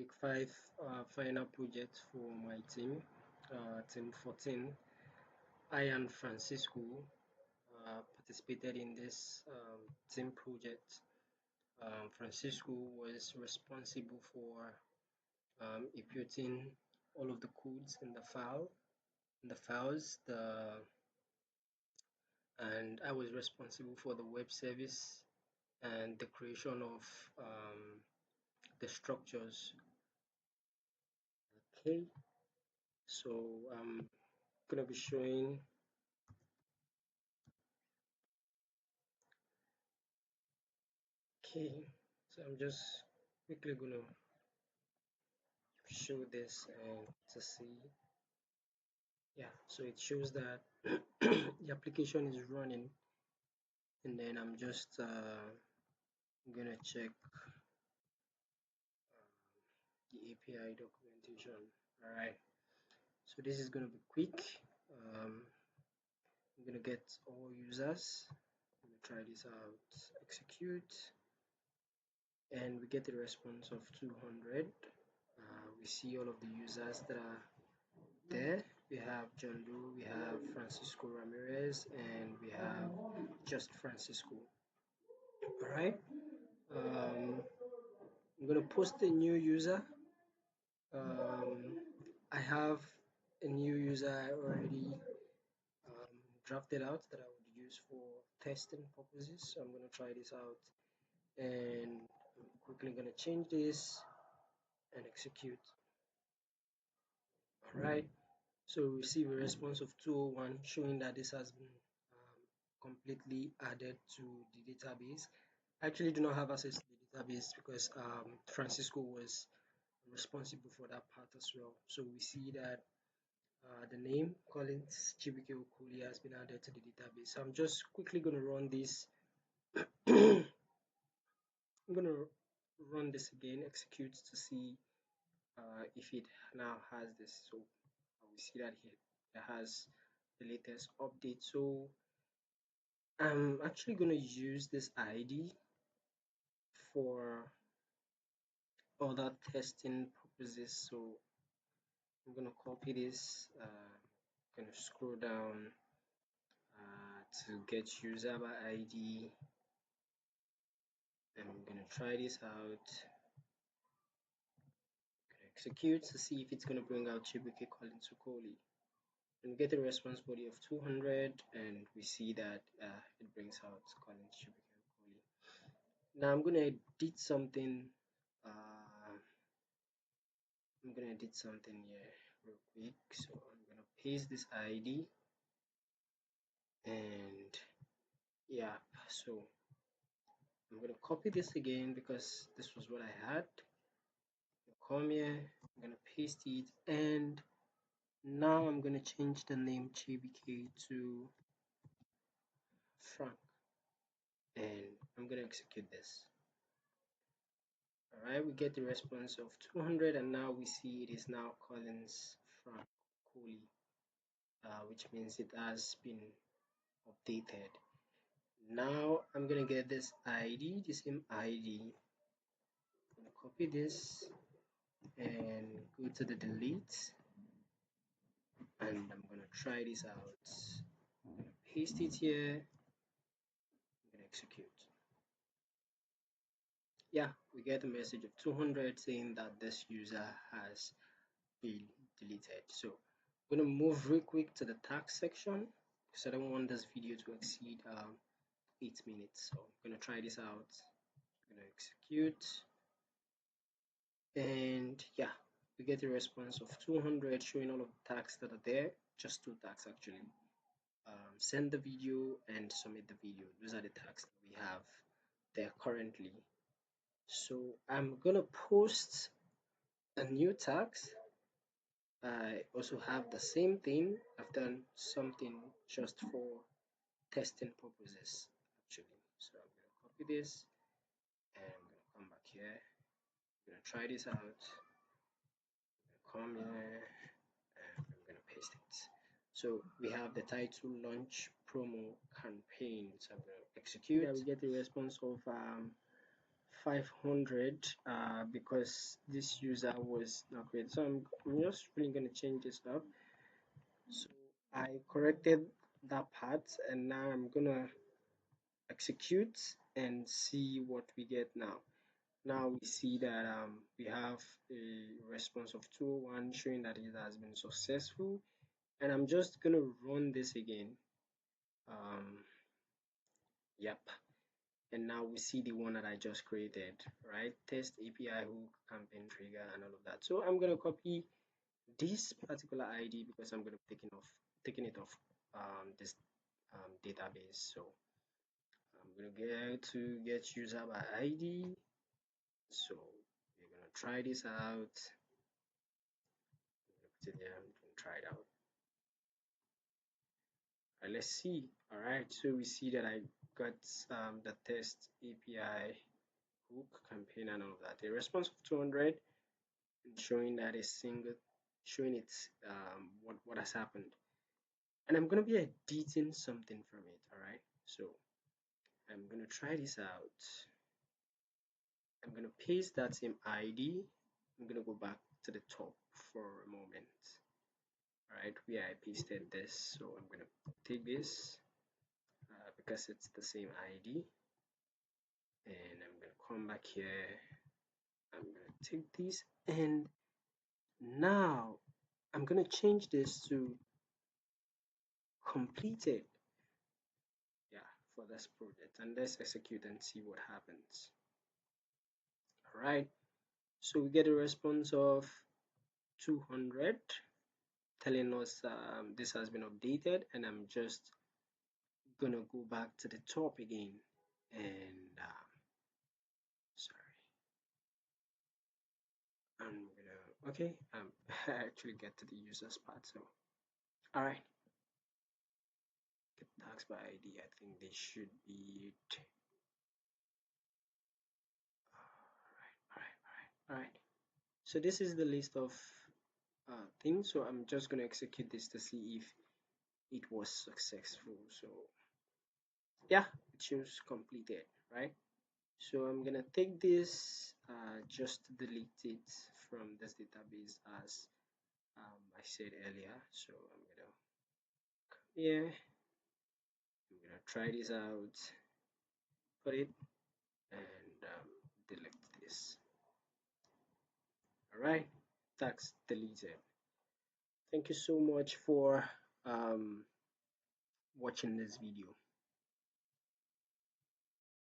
week 5 final project for my team, team 14. I and Francisco participated in this team project. Francisco was responsible for inputting all of the codes in the files, and I was responsible for the web service and the creation of the structures. Okay, so I'm gonna be showing so I'm just quickly gonna show this and to see. Yeah, so it shows that the application is running, and then I'm just gonna check the API documentation. All right, so this is gonna be quick. I'm gonna get all users. I'm gonna try this out, execute, and we get a response of 200. We see all of the users that are there. We have John Doe, we have Francisco Ramirez, and we have just Francisco. All right. I'm gonna post a new user. I have a new user I already drafted out that I would use for testing purposes. So I'm gonna try this out, and I'm quickly gonna change this and execute. All right. So we receive a response of 201 showing that this has been completely added to the database. I actually do not have access to the database because Francisco was responsible for that part as well. So we see that the name Collins Chibuike Okolie has been added to the database. So I'm just quickly going to run this. I'm going to run this again, execute to see if it now has this. So we see that here it has the latest update. So I'm actually going to use this ID for other testing purposes. So I'm going to copy this, going to scroll down to get user by ID. I'm going to try this out. Execute to see if it's going to bring out Chibuike Collins Okolie. And we get a response body of 200, and we see that it brings out Collins Chibuike Okolie. Now I'm going to edit something. I'm going to edit something here real quick. So I'm going to paste this ID, and yeah, so I'm going to copy this again because this was what I had. Come here, I'm going to paste it, and now I'm going to change the name Chibuike to Frank, and I'm going to execute this. All right, we get the response of 200, and now we see it is now Collins Frank Okolie, which means it has been updated. Now I'm going to get this ID, the same ID. I'm going to copy this and go to the delete, and I'm going to try this out. I'm going to paste it here. I'm going to execute. Yeah, we get a message of 200 saying that this user has been deleted. So I'm going to move real quick to the task section because I don't want this video to exceed 8 minutes. So I'm going to try this out. I'm going to execute, and yeah, we get a response of 200 showing all of the tags that are there. Just 2 tags actually. Send the video and submit the video. Those are the tags that we have there currently. So I'm gonna post a new task. I also have the same thing. I've done something just for testing purposes actually. So I'm gonna copy this, and I'm gonna come back here. I'm gonna try this out. I'm gonna come here, and I'm gonna paste it. So we have the title launch promo campaign. So I'm gonna execute. Yeah, we get a response of 500 because this user was not created. So I'm just really going to change this up. So I corrected that part, and now I'm going to execute and see what we get now. Now we see that we have a response of 201 showing that it has been successful, and I'm just going to run this again. Yep, and now we see the one that I just created, right? Test API hook, campaign trigger, and all of that. So I'm going to copy this particular ID because I'm going to be taking it off this database. So I'm going to get user by ID. So we're going to try this out. I'm going to put it there. I'm going to try it out. Let's see. All right, so we see that I got the test API hook, campaign, and all of that. A response of 200, and showing that a single, showing it what has happened. And I'm gonna be editing something from it. All right, so I'm gonna try this out. I'm gonna paste that same ID. I'm gonna go back to the top for a moment. All right, where I pasted this. So I'm gonna take this because it's the same ID, and I'm gonna come back here. I'm gonna take this, and now I'm gonna change this to completed, yeah, for this project, and let's execute and see what happens. All right, so we get a response of 200 telling us this has been updated, and I'm just gonna go back to the top again, and sorry, I'm gonna, okay, I actually get to the users part. So all right, get tags by ID. I think they should be it. All right. So this is the list of things. So I'm just going to execute this to see if it was successful. So yeah, it shows completed, right? So I'm going to take this, just delete it from this database as I said earlier. So I'm going to come here. I'm going to try this out, put it, and delete this. All right, that's deleted. Thank you so much for watching this video.